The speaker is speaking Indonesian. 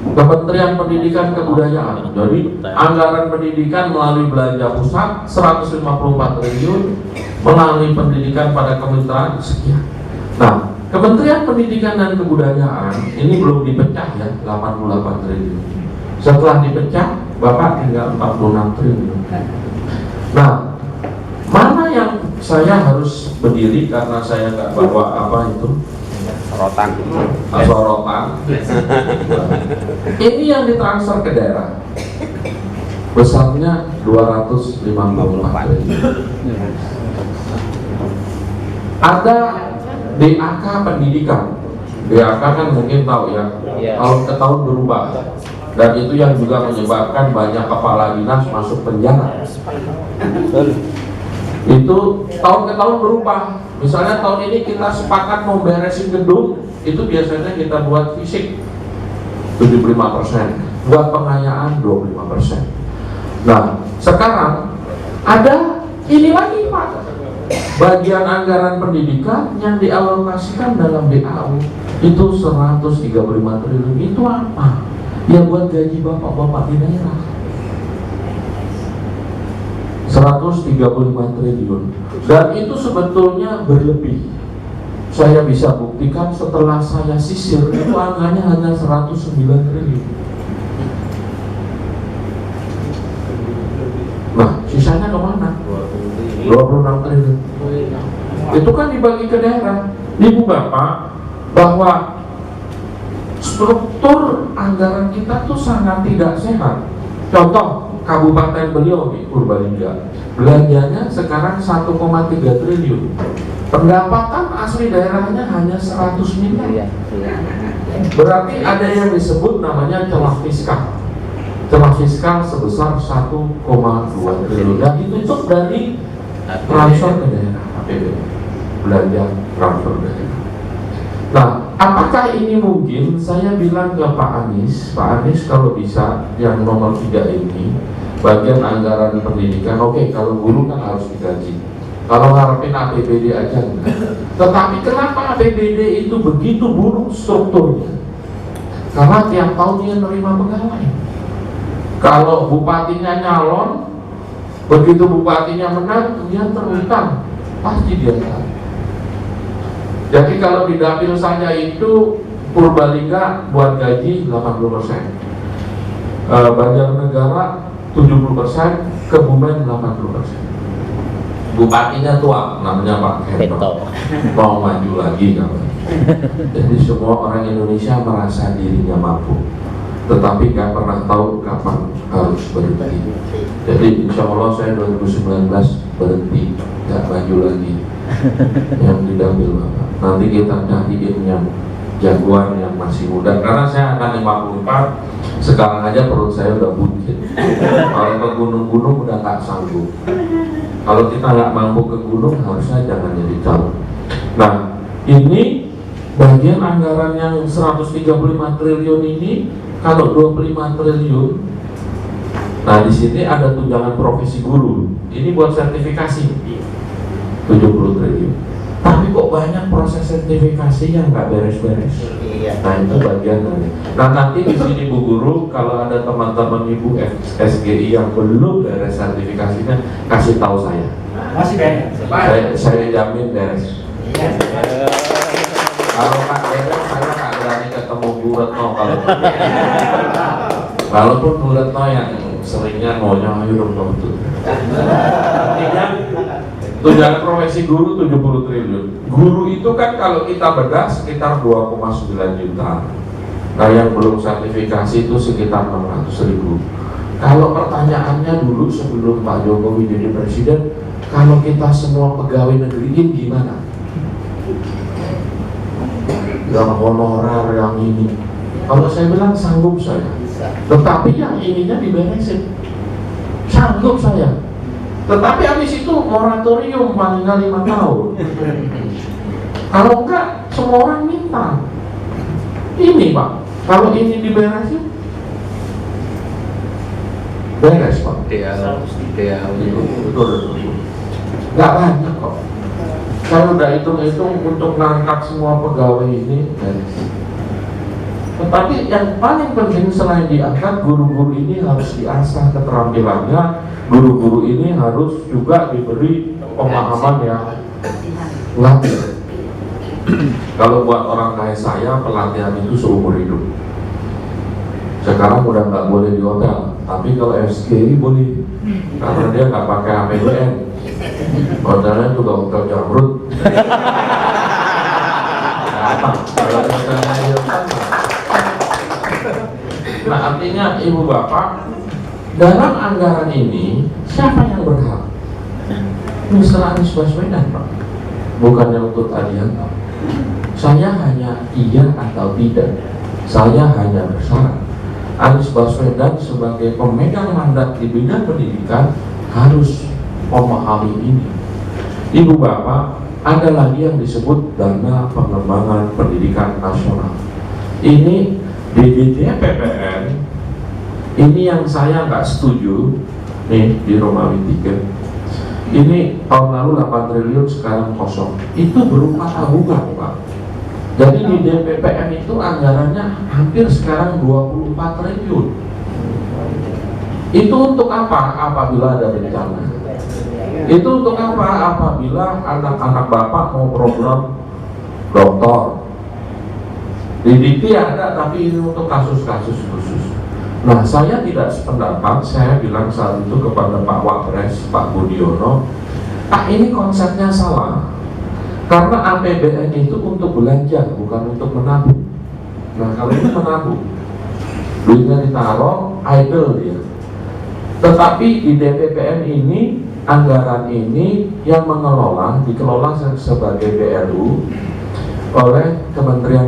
Kementerian Pendidikan Kebudayaan. Jadi anggaran pendidikan melalui belanja pusat 154 triliun, melalui pendidikan pada kemitraan sekian. Nah, Kementerian Pendidikan dan Kebudayaan ini belum dipecah ya, 88 triliun. Setelah dipecah, Bapak tinggal 46 triliun. Nah, mana yang saya harus berdiri karena saya nggak bawa apa itu? Sorotan. Ini yang ditransfer ke daerah besarnya 254 triliun. Ada DAK pendidikan. DAK kan mungkin tahu ya, tahun ke tahun berubah. Dan itu yang juga menyebabkan banyak kepala dinas masuk penjara. Itu tahun ke tahun berubah. Misalnya tahun ini kita sepakat mau beresin gedung, itu biasanya kita buat fisik 75%, buat pengayaan 25%. Nah, sekarang ada ini lagi Pak, bagian anggaran pendidikan yang dialokasikan dalam BAU itu 135 triliun. Itu apa? Ya buat gaji bapak-bapak di daerah. 135 triliun. Dan itu sebetulnya berlebih. Saya bisa buktikan setelah saya sisir, itu angkanya hanya 109 triliun. Nah, sisanya kemana? 26 triliun. Itu kan dibagi ke daerah. Ibu bapak, bahwa struktur anggaran kita tuh sangat tidak sehat. Contoh, Kabupaten Beliau di Purbalingga, belanjanya sekarang 1,3 triliun. Pendapatan asli daerahnya hanya 100 miliar. Berarti ada yang disebut namanya celah fiskal. Celah fiskal sebesar 1,2 triliun. Dan itu dari transfer ke daerah APBD, belanja transfer daerah. Nah, apakah ini mungkin? Saya bilang ke Pak Anies kalau bisa yang nomor 3 ini, bagian anggaran pendidikan, oke, kalau guru kan harus digaji. Kalau ngarepin APBD aja enggak. Tetapi kenapa APBD itu begitu buruk strukturnya? Karena tiap tahun dia nerima pegawai. Kalau bupatinya nyalon, begitu bupatinya menang, dia terutang, pasti dia tahu. Jadi kalau di dapil saja itu Purbalingga buat gaji 80%, Banjarnegara 70%, Kebumen 80%. Bupatinya tua, namanya Pak Hento, mau maju lagi namanya. Jadi semua orang Indonesia merasa dirinya mampu, tetapi nggak pernah tahu kapan harus berhenti. Jadi insya Allah saya 2019 berhenti, nggak maju lagi. Yang didapil Bapak, nanti kita cariin yang jagoan yang masih muda, karena saya akan 54. Sekarang aja perut saya udah buncit. Kalau ke gunung-gunung udah nggak sanggup. Kalau kita nggak mampu ke gunung, harusnya jangan jadi calon. Nah, ini bagian anggaran yang 135 triliun ini, kalau 25 triliun, nah di sini ada tunjangan profesi guru. Ini buat sertifikasi 70 triliun. Tapi kok banyak proses sertifikasi yang nggak beres-beres. Nah itu bagian dari. Nah nanti di sini Bu Guru, kalau ada teman-teman Ibu SGI yang belum beres sertifikasinya, kasih tahu saya. Masih beres. Saya jamin beres. Kalau nggak beres, saya nggak berani ketemu Bu Retno kalau. Walaupun Bu Retno yang seringnya maunya ayo dong betul. Tunjangan profesi guru 70 triliun. Guru itu kan kalau kita bedah sekitar 2,9 juta. Nah yang belum sertifikasi itu sekitar 600.000. Kalau pertanyaannya dulu sebelum Pak Jokowi jadi presiden, kalau kita semua pegawai negeri gimana? Yang honorer, yang ini. Kalau saya bilang sanggup saya. Tetapi yang ininya diberesin. Sanggup saya. Tetapi habis itu moratorium paling nggak 5 tahun. Kalau enggak, semua orang minta. Ini Pak, kalau ini diberesin, beres Pak. Betul. Nggak banyak kok. Kalau udah hitung-hitung untuk ngangkat semua pegawai ini beres. Tetapi yang paling penting selain diangkat, guru-guru ini harus diasah keterampilannya. Guru-guru ini harus juga diberi pemahaman yang latih. Kalau buat orang kayak saya, pelatihan itu seumur hidup. Sekarang udah nggak boleh di hotel, tapi kalau FSGI boleh, karena dia nggak pakai APBN. Hotelnya juga hotel Jamrut. Nah, artinya ibu bapak, dalam anggaran ini siapa yang berhak? Mr. Anies Baswedan, Pak, bukannya untuk Adianto. Saya hanya iya atau tidak. Saya hanya bersyarat Anies Baswedan sebagai pemegang mandat di bidang pendidikan harus memahami ini. Ibu bapak, ada lagi yang disebut dana pengembangan pendidikan nasional. Ini di DPPN, ini yang saya nggak setuju nih di Romawi 3. Ini tahun lalu 8 triliun, sekarang kosong. Itu berupa tabungan, Pak. Jadi di DPPN itu anggarannya hampir sekarang 24 triliun. Itu untuk apa? Apabila ada bencana. Itu untuk apa? Apabila anak-anak bapak mau program doktor. Di DIPI ada, tapi ini untuk kasus-kasus khusus. Nah, saya tidak sependapat. Saya bilang saat itu kepada Pak Wapres, Pak Budiono, ini konsepnya salah. Karena APBN itu untuk belanja, bukan untuk menabung. Nah, kalau ini menabung, duitnya ditaruh, idle dia. Tetapi di DPPN ini, anggaran ini yang mengelola, dikelola sebagai BLU oleh Kementerian